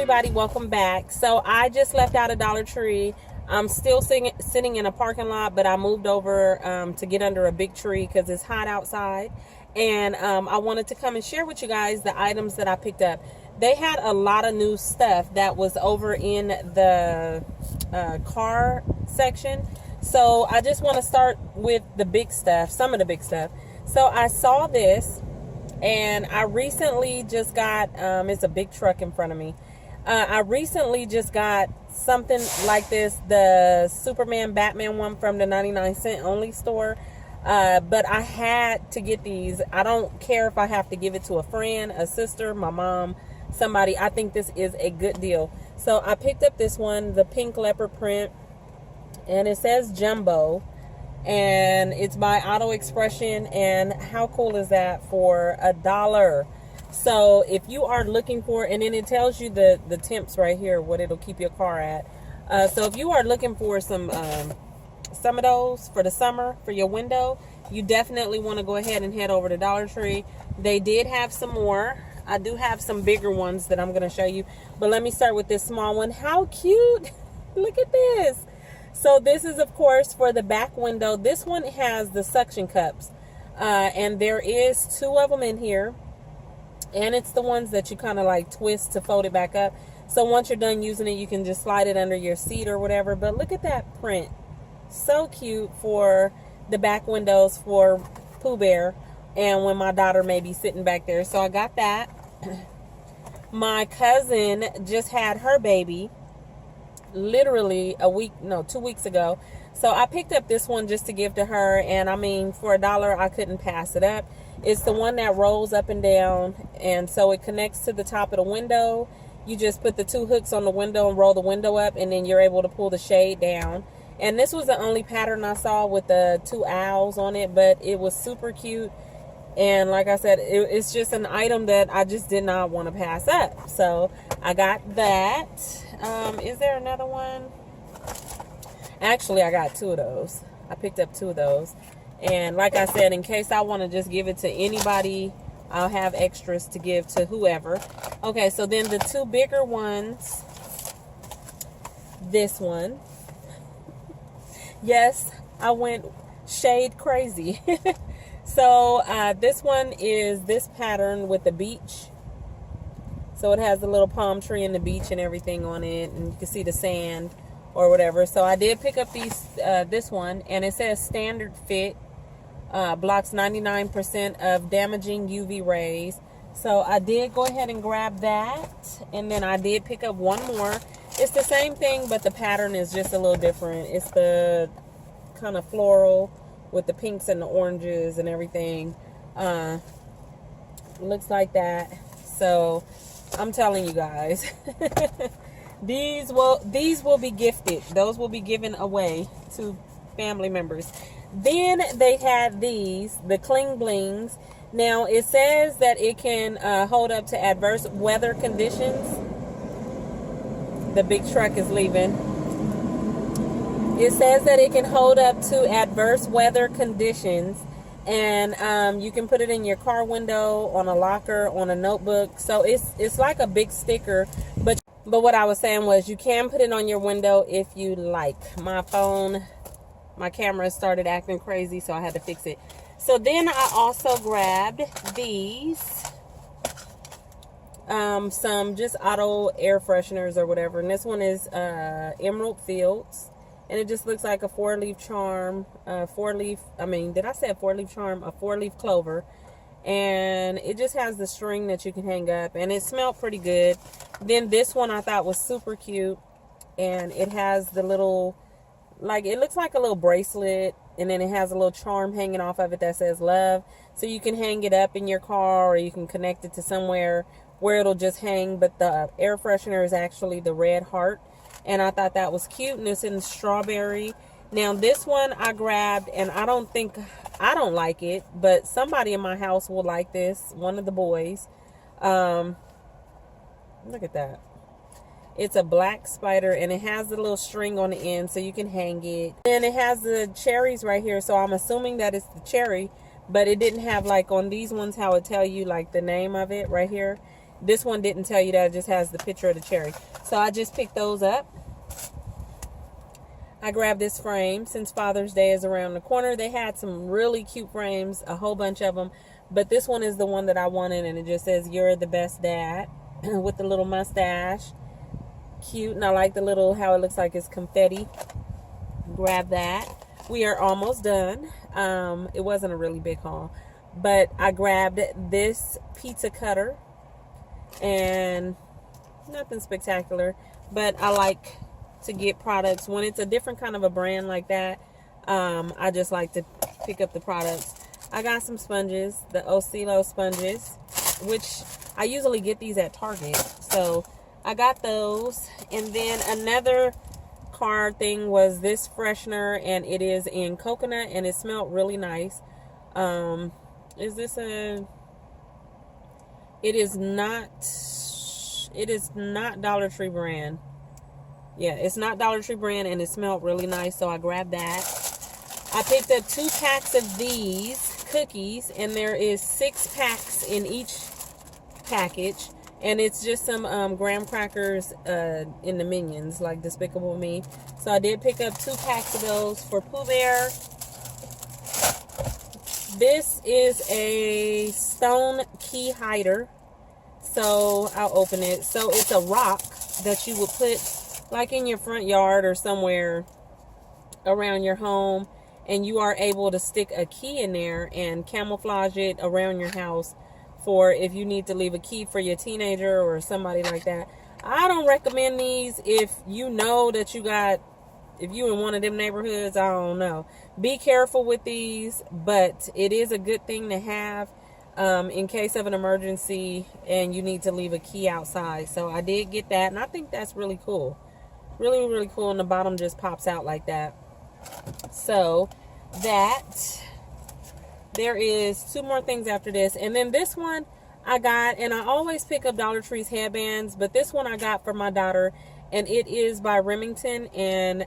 everybody, welcome back. So I just left out a Dollar Tree. I'm still sitting in a parking lot, but I moved over to get under a big tree because it's hot outside. And I wanted to come and share with you guys the items that I picked up. They had a lot of new stuff that was over in the car section. So I just want to start with the big stuff, some of the big stuff. So I saw this, and I recently just got, it's a big truck in front of me. I recently just got something like this, the Superman Batman one from the 99-cent only store. But I had to get these. I don't care if I have to give it to a friend, a sister, my mom, somebody. I think this is a good deal. So I picked up this one, the pink leopard print, and it says Jumbo, and it's by Auto Expression. And how cool is that for $1? So if you are looking for, and then it tells you the temps right here, what it'll keep your car at. So if you are looking for some of those for the summer for your window, you definitely want to go ahead and head over to Dollar Tree. They did have some more. I do have some bigger ones that I'm going to show you, but let me start with this small one. How cute! Look at this. So this is, of course, for the back window. This one has the suction cups, and there is 2 of them in here, and it's the ones that you kind of like twist to fold it back up. So once you're done using it, you can just slide it under your seat or whatever. But look at that print. So cute for the back windows for Pooh Bear and when my daughter may be sitting back there. So I got that. My cousin just had her baby literally 2 weeks ago. So I picked up this one just to give to her, and I mean, for $1 I couldn't pass it up. It's the one that rolls up and down, and so it connects to the top of the window. You just put the 2 hooks on the window and roll the window up, and then you're able to pull the shade down. And this was the only pattern I saw with the 2 owls on it, but it was super cute. And like I said, it's just an item that I just did not want to pass up. So I got that. Is there another one? Actually, I got 2 of those. I picked up 2 of those. And like I said, in case I want to just give it to anybody, I'll have extras to give to whoever. Okay, so then the 2 bigger ones. This one. Yes, I went shade crazy. So this one is this pattern with the beach. So it has the little palm tree and the beach and everything on it, and you can see the sand or whatever. So I did pick up this one, and it says standard fit, blocks 99% of damaging UV rays. So I did go ahead and grab that, and then I did pick up one more. It's the same thing, but the pattern is just a little different. It's the kind of floral with the pinks and the oranges and everything. Looks like that. So I'm telling you guys, these will be gifted. Those will be given away to family members. Then they had these, the Cling Blings. Now it says that it can hold up to adverse weather conditions. The big truck is leaving. It says that it can hold up to adverse weather conditions, and you can put it in your car window, on a locker, on a notebook. So it's like a big sticker, but what I was saying was you can put it on your window if you like. My camera started acting crazy, so I had to fix it. So then I also grabbed these. Some just auto air fresheners or whatever, and this one is Emerald Fields, and it just looks like a 4-leaf charm, a 4-leaf clover, and it just has the string that you can hang up, and it smelled pretty good. Then this one I thought was super cute, and it has the little, like, it looks like a little bracelet, and then it has a little charm hanging off of it that says love, so you can hang it up in your car, or you can connect it to somewhere where it'll just hang. But the air freshener is actually the red heart, and I thought that was cute, and it's in strawberry. Now this one I grabbed, and I don't like it, but somebody in my house will like this, one of the boys. Look at that. It's a black spider, and it has the little string on the end so you can hang it. And it has the cherries right here, so I'm assuming that it's the cherry, but it didn't have, like on these ones, how it tell you like the name of it right here. This one didn't tell you that. It just has the picture of the cherry. So I just picked those up. I grabbed this frame since Father's Day is around the corner. They had some really cute frames, a whole bunch of them. But this one is the one that I wanted, and it just says, "You're the best dad," with the little mustache. Cute, and I like the little, how it looks like it's confetti. Grab that. We are almost done. It wasn't a really big haul. But I grabbed this pizza cutter. And nothing spectacular. But I like to get products when it's a different kind of a brand like that. I just like to pick up the products. I got some sponges, the Oscillo sponges, which I usually get these at Target. So I got those. And then another card thing was this freshener, and it is in coconut, and it smelled really nice. Is this a... It is not Dollar Tree brand. Yeah, it's not Dollar Tree brand, and it smelled really nice, so I grabbed that. I picked up 2 packs of these cookies, and there is 6 packs in each package, and it's just some graham crackers in the Minions, like Despicable Me. So I did pick up 2 packs of those for Pooh Bear. This is a stone key hider. So I'll open it. So it's a rock that you would put like in your front yard or somewhere around your home, and you are able to stick a key in there and camouflage it around your house for if you need to leave a key for your teenager or somebody like that. I don't recommend these if you know that if you in one of them neighborhoods. I don't know. Be careful with these, but it is a good thing to have in case of an emergency and you need to leave a key outside. So I did get that, and I think that's really cool. Really, really cool, and the bottom just pops out like that. So that, there is 2 more things after this. And then this one I got, and I always pick up Dollar Tree's headbands, but this one I got for my daughter, and it is by Remington, and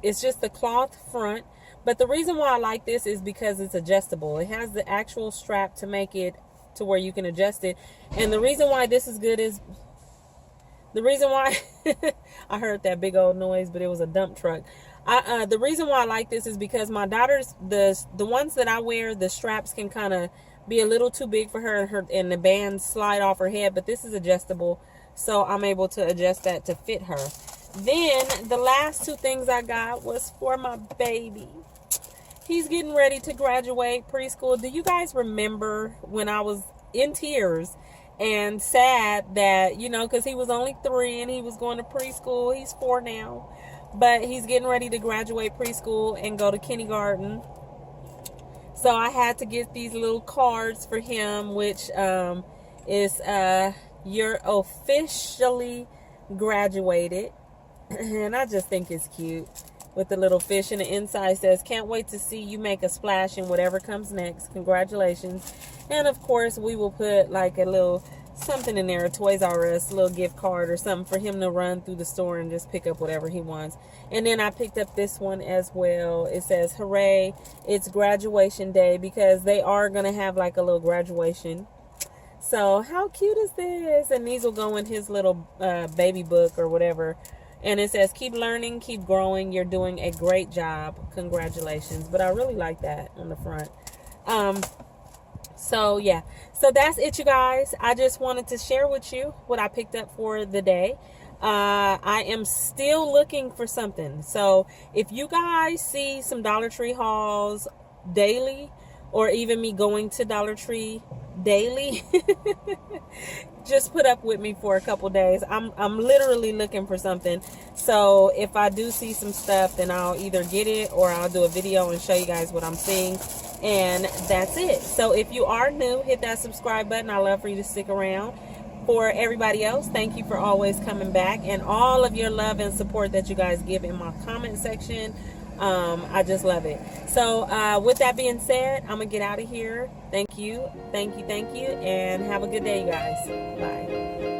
it's just the cloth front. But the reason why I like this is because it's adjustable. It has the actual strap to make it to where you can adjust it. And the reason why this is good is, the reason why I heard that big old noise, but it was a dump truck. The reason why I like this is because my daughter's, the ones that I wear, the straps can kind of be a little too big for her, and the bands slide off her head, but this is adjustable, so I'm able to adjust that to fit her. Then the last 2 things I got was for my baby. He's getting ready to graduate preschool. Do you guys remember when I was in tears and sad that, you know, because he was only 3 and he was going to preschool. He's 4 now, but he's getting ready to graduate preschool and go to kindergarten. So I had to get these little cards for him, which is "You're officially graduated," and I just think it's cute. With the little fish, and the inside says, "Can't wait to see you make a splash in whatever comes next. Congratulations." And of course, we will put like a little something in there, a Toys R Us little gift card or something for him to run through the store and just pick up whatever he wants. And then I picked up this one as well. It says, "Hooray, it's graduation day," because they are going to have like a little graduation. So how cute is this? And these will go in his little baby book or whatever. And it says, "Keep learning, keep growing. You're doing a great job. Congratulations." But I really like that on the front. So yeah, so that's it, you guys. I just wanted to share with you what I picked up for the day. I am still looking for something. So if you guys see some Dollar Tree hauls daily, or even me going to Dollar Tree daily, just put up with me for a couple days. I'm literally looking for something. So if I do see some stuff, then I'll either get it or I'll do a video and show you guys what I'm seeing. And that's it. So if you are new, hit that subscribe button. I love for you to stick around. For everybody else, thank you for always coming back, and all of your love and support that you guys give in my comment section. I just love it. So with that being said, I'm gonna get out of here. Thank you, and have a good day, you guys. Bye.